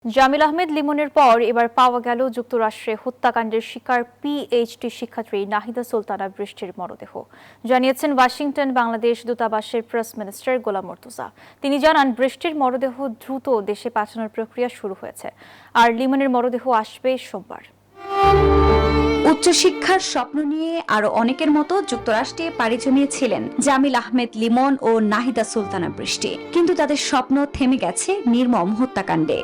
জামিল আহমেদ লিমনের পর এবার পাওয়া গেল যুক্তরাষ্ট্রে হত্যাকাণ্ডের শিকার পিএইচডি শিক্ষার্থী নাহিদা সুলতানা বৃষ্টির মরদেহ। জানিয়েছেন ওয়াশিংটন বাংলাদেশ দূতাবাসের প্রেস মিনিস্টার গোলাম মুর্তজা। তিনি জানান, বৃষ্টির মরদেহ দ্রুত দেশে পাঠানোর প্রক্রিয়া শুরু হয়েছে, আর লিমনের মরদেহ আসবে সোমবার। উচ্চশিক্ষার স্বপ্ন নিয়ে আরো অনেকের মতো যুক্তরাষ্ট্রে পাড়ি জমিয়েছিলেন জামিল আহমেদ লিমন ও নাহিদা সুলতানা বৃষ্টি, কিন্তু তাদের স্বপ্ন থেমে গেছে নির্মম হত্যাকাণ্ডে।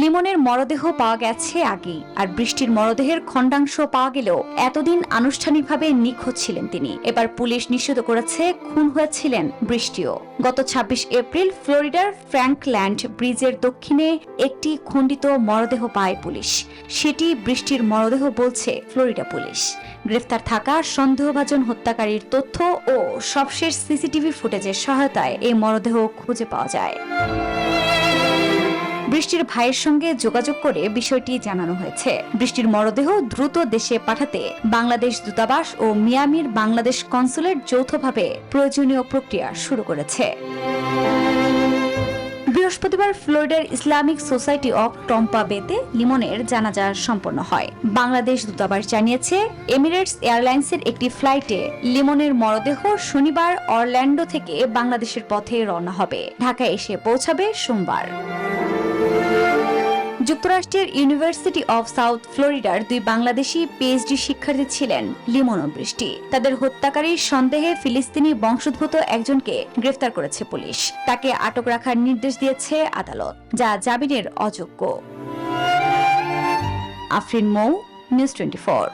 লিমনের মরদেহ পাওয়া গেছে আগেই, আর বৃষ্টির মরদেহের খণ্ডাংশ পাওয়া গেলেও এতদিন আনুষ্ঠানিকভাবে নিখোঁজ ছিলেন তিনি। এবার পুলিশ নিশ্চিত করেছে খুন হয়েছিলেন বৃষ্টিও। গত ২৬ এপ্রিল ফ্লোরিডার ফ্র্যাঙ্কল্যান্ড ব্রিজের দক্ষিণে একটি খণ্ডিত মরদেহ পায় পুলিশ। সেটি বৃষ্টির মরদেহ বলছে ফ্লোরিডা পুলিশ। গ্রেফতার থাকা সন্দেহভাজন হত্যাকারীর তথ্য ও সবশেষ সিসিটিভি ফুটেজের সহায়তায় এই মরদেহ খুঁজে পাওয়া যায়। বৃষ্টির ভাইয়ের সঙ্গে যোগাযোগ করে বিষয়টি জানানো হয়েছে। বৃষ্টির মরদেহ দ্রুত দেশে পাঠাতে বাংলাদেশ দূতাবাস ও মিয়ামির বাংলাদেশ কনসুলেট যৌথভাবে প্রয়োজনীয় প্রক্রিয়া শুরু করেছে। বৃহস্পতিবার ফ্লোরিডার ইসলামিক সোসাইটি অব টম্পা বেতে লিমনের জানাজা সম্পন্ন হয়। বাংলাদেশ দূতাবাস জানিয়েছে, এমিরেটস এয়ারলাইন্সের একটি ফ্লাইটে লিমনের মরদেহ শনিবার অরল্যান্ডো থেকে বাংলাদেশের পথে রওনা হবে। ঢাকায় এসে পৌঁছাবে সোমবার। যুক্তরাষ্ট্রের ইউনিভার্সিটি অব সাউথ ফ্লোরিডার দুই বাংলাদেশি পিএইচডি শিক্ষার্থী ছিলেন লিমন ও বৃষ্টি। তাদের হত্যাকারীর সন্দেহে ফিলিস্তিনি বংশোদ্ভূত একজনকে গ্রেফতার করেছে পুলিশ। তাকে আটক রাখার নির্দেশ দিয়েছে আদালত, যা জামিনের অযোগ্য। আফরিন মৌ, নিউজ 24।